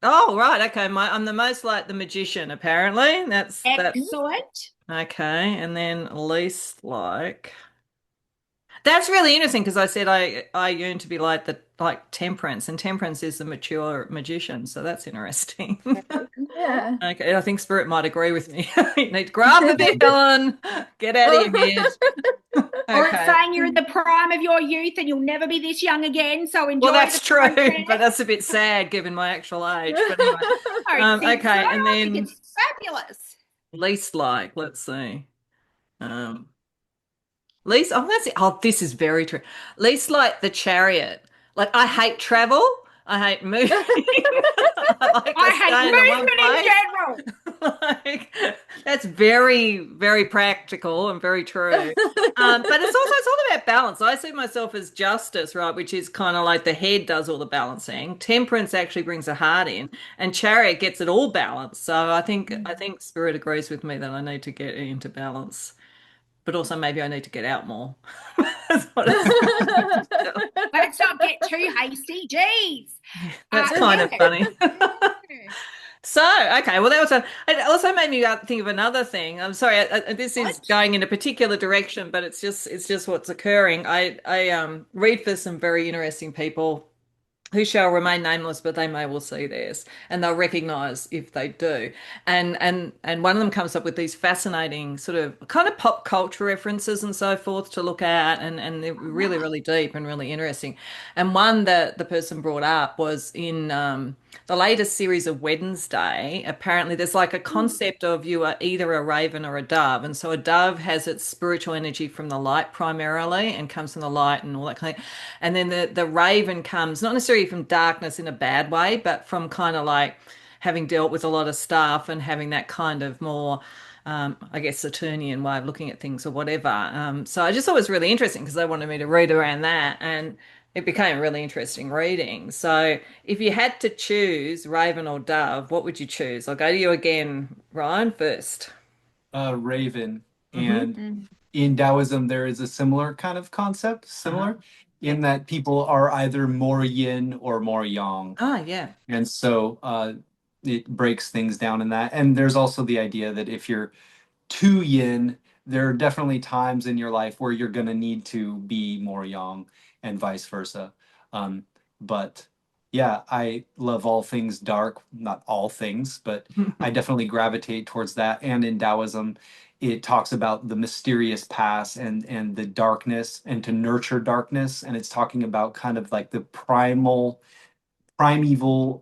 Oh, right. Okay. I'm the most like the magician, apparently. That. Excellent. Okay. And then least like. That's really interesting because I said I yearn to be like the like temperance, and temperance is the mature magician. So that's interesting. Yeah. Okay, I think spirit might agree with me. You need to grow up a bit, Helen. Get out of your head. Or it's Okay. saying you're in the prime of your youth and you'll never be this young again, so Well, enjoy the that's true, but process. that's a bit sad given my actual age. But anyway, I don't think so. okay, and I think then it's fabulous. least like, let's see. Um, least, oh, that's it. Oh, this is very true. Least like the chariot. Like, I hate travel. I hate moving. I like to I hate stay in the one movement in place. general. Like, that's very, very practical and very true. But it's all about balance. I see myself as justice, right, which is kind of like the head does all the balancing. Temperance actually brings the heart in, and chariot gets it all balanced. So I think spirit agrees with me that I need to get into balance, but also maybe I need to get out more. That's what it's Let's not get too hasty. Jeez. That's kind of Yeah. funny. So, okay, well, that was it also made me think of another thing. I'm sorry, this is What? going in a particular direction, but it's just what's occurring. I read for some very interesting people who shall remain nameless, but they may well see theirs, and they'll recognize if they do. And one of them comes up with these fascinating sort of kind of pop culture references and so forth to look at, and they're really, Wow. really deep and really interesting. And one that the person brought up was in the latest series of Wednesday. Apparently, there's like a concept of you are either a raven or a dove, and so a dove has its spiritual energy from the light primarily, and comes from the light and all that kind of. And then the raven comes not necessarily from darkness in a bad way, but from kind of like having dealt with a lot of stuff and having that kind of more, I guess, Saturnian way of looking at things or whatever. So I just thought it was really interesting because they wanted me to read around that, and it became a really interesting reading. So if you had to choose raven or dove, what would you choose? I'll go to you again, Ryan, first. Raven. Hmm. And in Taoism, there is a similar kind of concept, Uh-huh. similar, Yeah. in that people are either more yin or more yang. Oh, yeah. And so it breaks things down in that. And there's also the idea that if you're too yin, there are definitely times in your life where you're going to need to be more yang and vice versa. Um, but yeah, I love all things dark, not all things, but I definitely gravitate towards that. And in Taoism, it talks about the mysterious past and the darkness and to nurture darkness. And it's talking about kind of like the primeval original